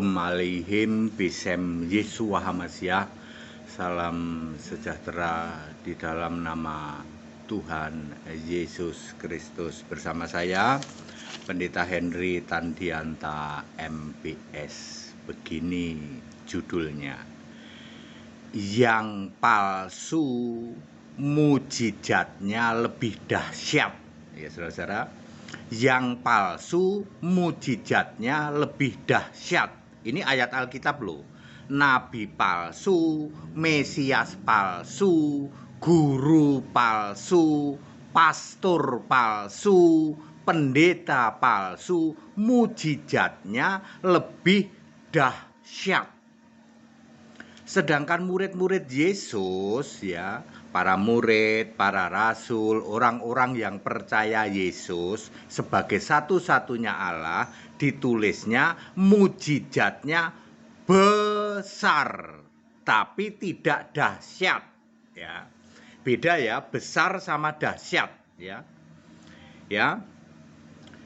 Shalom Aleihim Bisem Yeshua Hamasyah. Salam sejahtera di dalam nama Tuhan Yesus Kristus. Bersama saya Pendeta Henry Tandianta MPS. Begini judulnya: yang palsu mujizatnya lebih dahsyat. Ya saudara-saudara, yang palsu mujizatnya lebih dahsyat. Ini ayat Alkitab loh. Nabi palsu, Mesias palsu, guru palsu, pastor palsu, pendeta palsu, mujizatnya lebih dahsyat. Sedangkan murid-murid Yesus, ya, para murid, para rasul, orang-orang yang percaya Yesus sebagai satu-satunya Allah, ditulisnya mujizatnya besar tapi tidak dahsyat, ya. Beda ya, besar sama dahsyat, ya. Ya.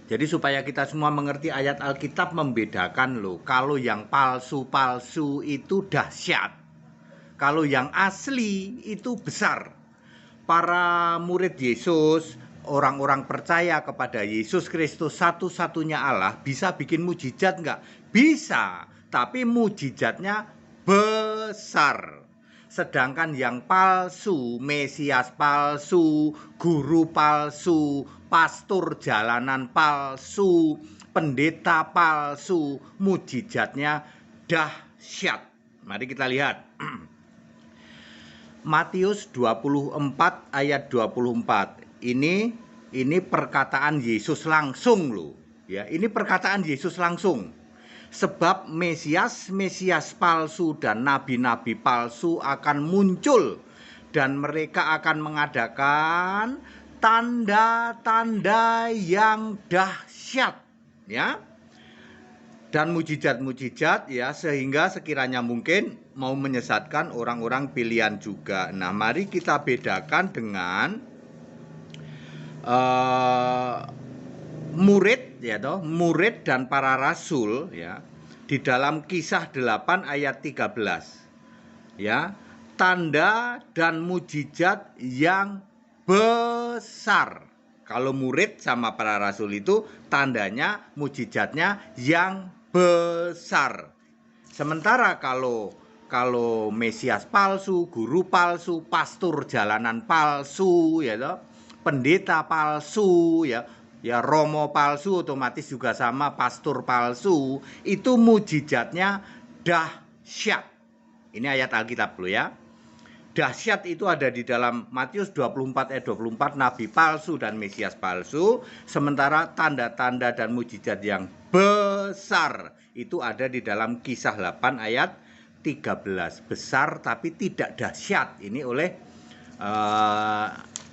Jadi supaya kita semua mengerti, ayat Alkitab membedakan loh. Kalau yang palsu-palsu itu dahsyat, kalau yang asli itu besar. Para murid Yesus, orang-orang percaya kepada Yesus Kristus satu-satunya Allah, bisa bikin mujizat enggak? Bisa, tapi mujizatnya besar. Sedangkan yang palsu, Mesias palsu, guru palsu, pastor jalanan palsu, pendeta palsu, mujizatnya dahsyat. Mari kita lihat. Matius 24 ayat 24. Ini perkataan Yesus langsung loh. Ya, ini perkataan Yesus langsung. Sebab Mesias palsu dan nabi-nabi palsu akan muncul, dan mereka akan mengadakan tanda-tanda yang dahsyat, ya, dan mujizat-mujizat, ya, sehingga sekiranya mungkin mau menyesatkan orang-orang pilihan juga. Nah, mari kita bedakan dengan murid, ya toh, murid dan para rasul, ya, di dalam Kisah 8 ayat 13, ya, tanda dan mujizat yang besar. Kalau murid sama para rasul itu tandanya, mujizatnya yang besar. Sementara kalau Mesias palsu, guru palsu, pastor jalanan palsu, ya toh, pendeta palsu, ya, romo palsu, otomatis juga sama pastor palsu, itu mujizatnya dahsyat. Ini ayat Alkitab loh, ya. Dahsyat itu ada di dalam Matius 24 ayat 24, nabi palsu dan Mesias palsu. Sementara tanda-tanda dan mujizat yang besar itu ada di dalam Kisah 8 ayat 13. Besar tapi tidak dahsyat. Ini oleh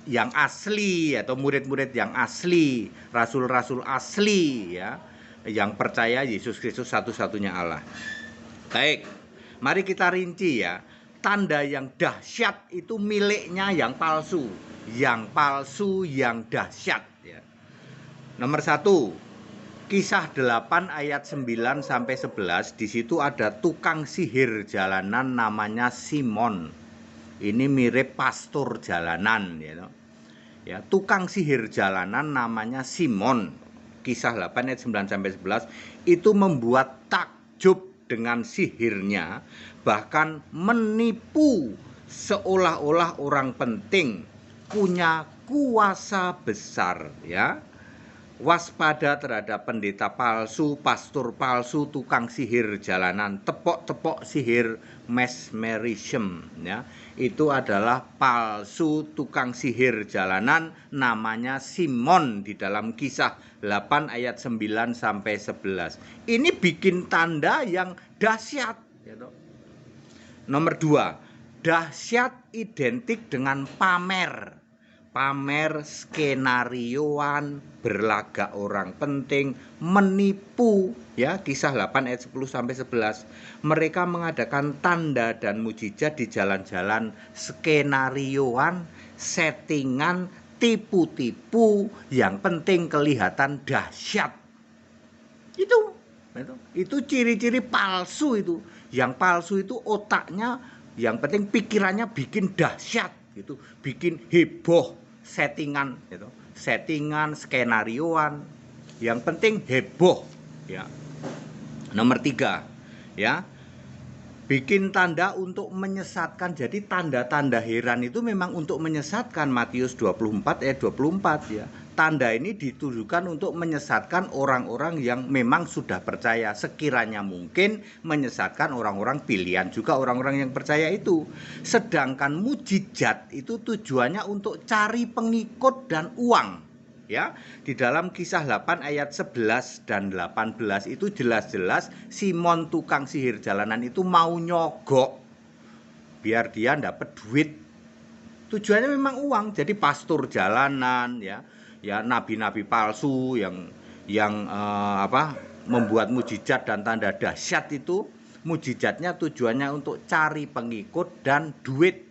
yang asli, atau murid-murid yang asli, rasul-rasul asli, ya, yang percaya Yesus Kristus satu-satunya Allah. Baik, mari kita rinci, ya. Tanda yang dahsyat itu miliknya yang palsu. Yang palsu yang dahsyat, ya. Nomor 1, Kisah 8 ayat 9 sampai 11, di situ ada tukang sihir jalanan namanya Simon. Ini mirip pastor jalanan, ya. Ya, tukang sihir jalanan namanya Simon. Kisah 8 ayat 9 sampai 11 itu membuat takjub dengan sihirnya, bahkan menipu seolah-olah orang penting, punya kuasa besar, ya. Waspada terhadap pendeta palsu, pastor palsu, tukang sihir jalanan, tepok-tepok sihir mesmerism, ya. Itu adalah palsu tukang sihir jalanan namanya Simon di dalam Kisah 8 ayat 9 sampai 11. Ini bikin tanda yang dahsyat, ya. Nomor 2, dahsyat identik dengan pamer. Pamer, skenarioan, berlagak orang penting, menipu, ya. Kisah 8 ayat 10 sampai 11. Mereka mengadakan tanda dan mujizat di jalan-jalan, skenarioan, settingan, tipu-tipu, yang penting kelihatan dahsyat. Itu Itu ciri-ciri palsu itu. Yang palsu itu otaknya, yang penting pikirannya bikin dahsyat gitu, bikin heboh, settingan gitu. Settingan, skenarioan. Yang penting heboh ya. Nomor 3 ya. Bikin tanda untuk menyesatkan. Jadi tanda-tanda heran itu memang untuk menyesatkan. Matius 24 ayat 24 ya. Tanda ini ditujukan untuk menyesatkan orang-orang yang memang sudah percaya. Sekiranya mungkin menyesatkan orang-orang pilihan juga orang-orang yang percaya itu. Sedangkan mujizat itu tujuannya untuk cari pengikut dan uang. Ya, di dalam Kisah 8 ayat 11 dan 18 itu jelas-jelas Simon tukang sihir jalanan itu mau nyogok biar dia dapat duit. Tujuannya memang uang. Jadi pastor jalanan ya nabi-nabi palsu yang membuat mujizat dan tanda dahsyat itu, mujizatnya tujuannya untuk cari pengikut dan duit,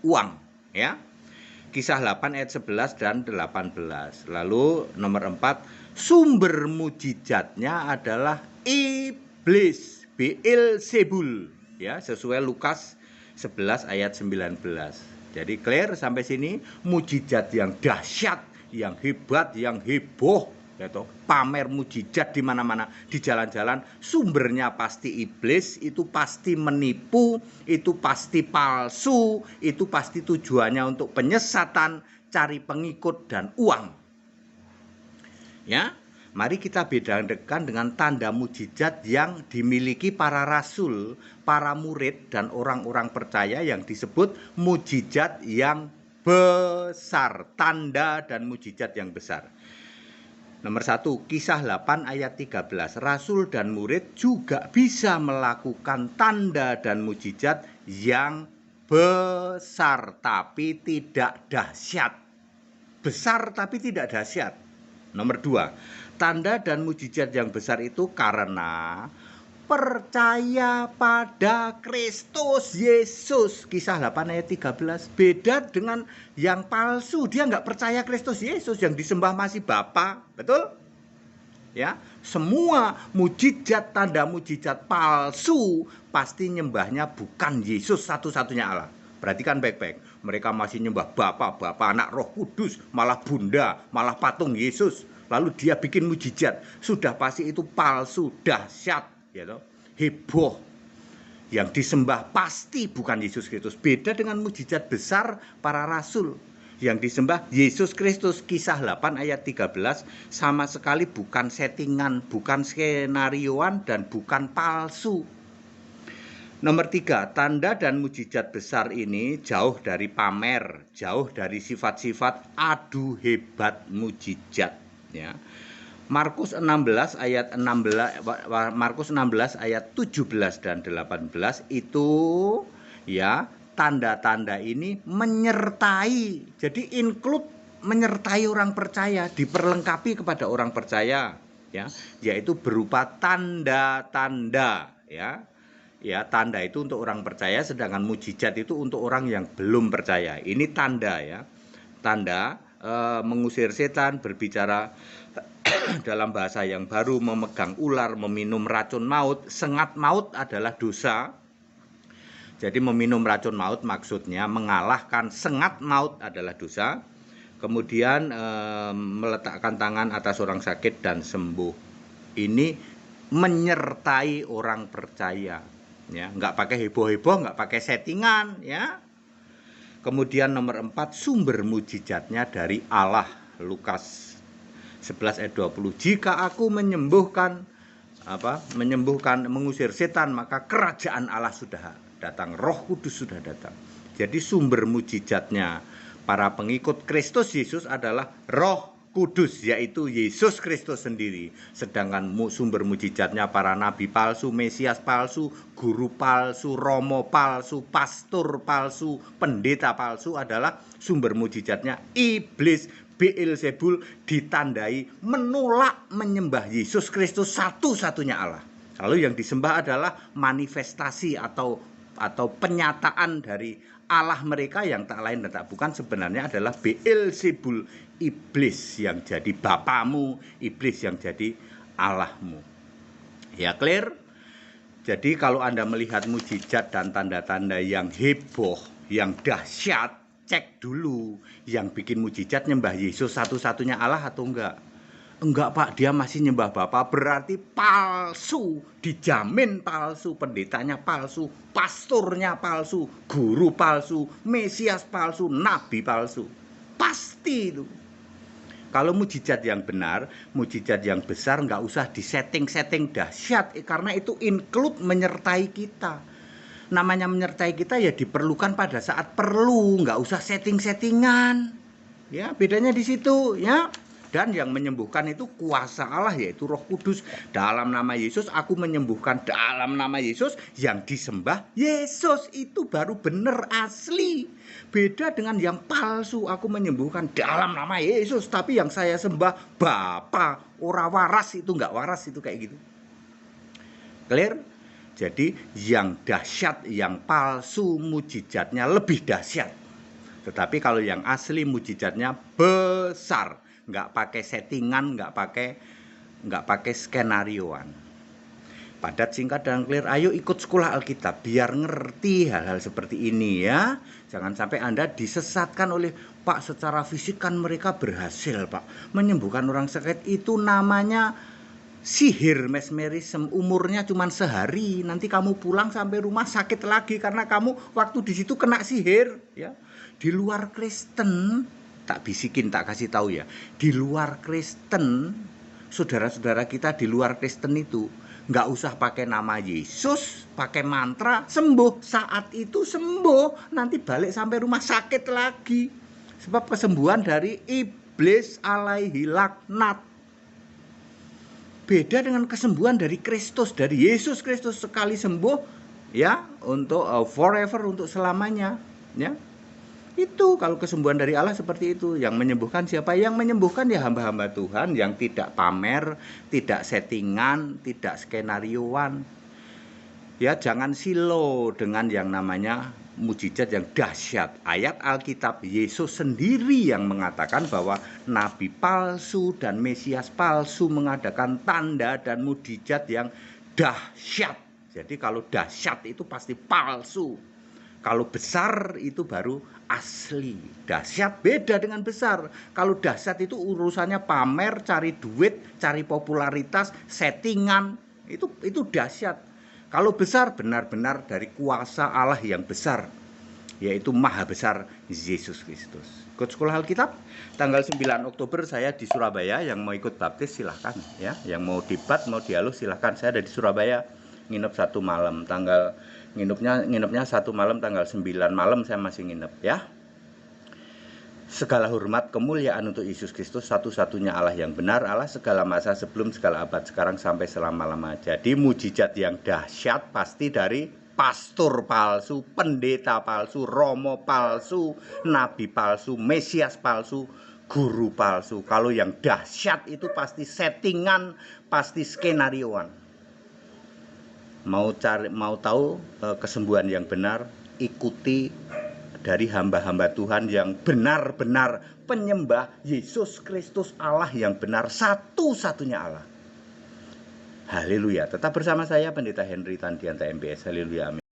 uang ya. Kisah 8 ayat 11 dan 18. Lalu nomor 4, sumber mujizatnya adalah iblis, Beelzebul ya, sesuai Lukas 11 ayat 19. Jadi clear sampai sini, mujizat yang dahsyat, yang hebat, yang heboh, gitu. Pamer mujizat di mana-mana, di jalan-jalan, sumbernya pasti iblis, itu pasti menipu, itu pasti palsu, itu pasti tujuannya untuk penyesatan, cari pengikut dan uang. Ya, mari kita bedakan dengan tanda mujizat yang dimiliki para rasul, para murid dan orang-orang percaya yang disebut mujizat yang besar, tanda dan mujizat yang besar. Nomor 1, Kisah 8 ayat 13. Rasul dan murid juga bisa melakukan tanda dan mujizat yang besar tapi tidak dahsyat. Besar tapi tidak dahsyat. Nomor 2, tanda dan mujizat yang besar itu karena percaya pada Kristus Yesus. Kisah 8 ayat 13. Beda dengan yang palsu, dia nggak percaya Kristus Yesus, yang disembah masih Bapa. Betul? Ya, semua mujizat, tanda mujizat palsu pasti nyembahnya bukan Yesus satu-satunya Allah. Perhatikan baik-baik. Mereka masih nyembah Bapa, Anak, Roh Kudus, malah Bunda, malah patung Yesus. Lalu dia bikin mujizat. Sudah pasti itu palsu, dahsyat. Gitu. Heboh, yang disembah pasti bukan Yesus Kristus. Beda dengan mujizat besar para rasul, yang disembah Yesus Kristus. Kisah 8 ayat 13 sama sekali bukan settingan, bukan skenarioan dan bukan palsu. Nomor 3, tanda dan mujizat besar ini jauh dari pamer, jauh dari sifat-sifat adu hebat mujizat ya. Markus 16 ayat 17 dan 18 itu ya, tanda-tanda ini menyertai. Jadi include, menyertai orang percaya, diperlengkapi kepada orang percaya ya, yaitu berupa tanda-tanda ya. Ya, tanda itu untuk orang percaya, sedangkan mujizat itu untuk orang yang belum percaya. Ini tanda ya. Tanda mengusir setan, berbicara dalam bahasa yang baru, memegang ular, meminum racun maut. Sengat maut adalah dosa. Jadi meminum racun maut maksudnya mengalahkan sengat maut adalah dosa. Kemudian meletakkan tangan atas orang sakit dan sembuh. Ini menyertai orang percaya. Ya, nggak pakai heboh-heboh, nggak pakai settingan ya. Kemudian nomor 4, sumber mujizatnya dari Allah. Lukas 11 ayat 20. Jika aku menyembuhkan, mengusir setan, maka kerajaan Allah sudah datang, Roh Kudus sudah datang. Jadi sumber mujizatnya para pengikut Kristus Yesus adalah Roh Kudus, yaitu Yesus Kristus sendiri. Sedangkan sumber mujizatnya para nabi palsu, Mesias palsu, guru palsu, romo palsu, pastor palsu, pendeta palsu adalah sumber mujizatnya iblis, Beelzebul, ditandai menolak menyembah Yesus Kristus satu-satunya Allah. Lalu yang disembah adalah manifestasi atau penyataan dari Allah mereka yang tak lain dan tak bukan sebenarnya adalah Beelzebul, iblis yang jadi bapamu, iblis yang jadi Allahmu. Ya, clear? Jadi kalau Anda melihat mujizat dan tanda-tanda yang heboh, yang dahsyat, cek dulu yang bikin mujizat nyembah Yesus satu-satunya Allah atau enggak. Enggak Pak, dia masih nyembah Bapa, berarti palsu, dijamin palsu, pendetanya palsu, pastornya palsu, guru palsu, Mesias palsu, nabi palsu. Pasti itu. Kalau mujizat yang benar, mujizat yang besar, nggak usah disetting-setting dahsyat, karena itu include menyertai kita. Namanya menyertai kita ya diperlukan pada saat perlu, nggak usah setting-settingan. Ya, bedanya di situ ya. Dan yang menyembuhkan itu kuasa Allah, yaitu Roh Kudus. Dalam nama Yesus aku menyembuhkan, dalam nama Yesus yang disembah Yesus. Itu baru benar asli. Beda dengan yang palsu, aku menyembuhkan dalam nama Yesus, tapi yang saya sembah Bapa. Ora waras, itu enggak waras, itu kayak gitu. Clear? Jadi yang dahsyat, yang palsu mujizatnya lebih dahsyat. Tetapi kalau yang asli mujizatnya besar, nggak pakai settingan, nggak pakai skenarioan. Padat, singkat, dan clear. Ayo ikut sekolah Alkitab biar ngerti hal-hal seperti ini ya. Jangan sampai Anda disesatkan oleh Pak, secara fisik kan mereka berhasil Pak menyembuhkan orang sakit. Itu namanya sihir, mesmerisme. Umurnya cuma sehari, nanti kamu pulang sampai rumah sakit lagi karena kamu waktu di situ kena sihir ya. Di luar Kristen, tak bisikin, tak kasih tahu ya, di luar Kristen, saudara-saudara kita di luar Kristen itu nggak usah pakai nama Yesus, pakai mantra, sembuh. Saat itu sembuh, nanti balik sampai rumah sakit lagi. Sebab kesembuhan dari iblis alaihi laknat. Beda dengan kesembuhan dari Kristus, dari Yesus Kristus, sekali sembuh ya, untuk forever, untuk selamanya ya. Itu kalau kesembuhan dari Allah seperti itu. Yang menyembuhkan siapa? Yang menyembuhkan ya hamba-hamba Tuhan yang tidak pamer, tidak settingan, tidak skenarioan. Ya, jangan silo dengan yang namanya mujizat yang dahsyat. Ayat Alkitab, Yesus sendiri yang mengatakan bahwa nabi palsu dan Mesias palsu mengadakan tanda dan mujizat yang dahsyat. Jadi kalau dahsyat itu pasti palsu. Kalau besar itu baru asli. Dahsyat beda dengan besar. Kalau dahsyat itu urusannya pamer, cari duit, cari popularitas, settingan. Itu dahsyat. Kalau besar benar-benar dari kuasa Allah yang besar, yaitu maha besar Yesus Kristus. Ikut sekolah Alkitab. Tanggal 9 Oktober saya di Surabaya. Yang mau ikut baptis silahkan ya. Yang mau debat, mau dialog silahkan. Saya ada di Surabaya. Nginep 1 malam. Nginepnya 1 malam, tanggal 9 malam saya masih nginep ya. Segala hormat kemuliaan untuk Yesus Kristus, satu-satunya Allah yang benar, Allah segala masa, sebelum segala abad, sekarang sampai selama-lama. Jadi mujizat yang dahsyat pasti dari pastor palsu, pendeta palsu, romo palsu, nabi palsu, Mesias palsu, guru palsu. Kalau yang dahsyat itu pasti settingan, pasti skenarioan. Mau tahu kesembuhan yang benar, ikuti dari hamba-hamba Tuhan yang benar-benar penyembah Yesus Kristus, Allah yang benar, satu-satunya Allah. Haleluya. Tetap bersama saya Pendeta Henry Tandianta MBS. Haleluya. Amin.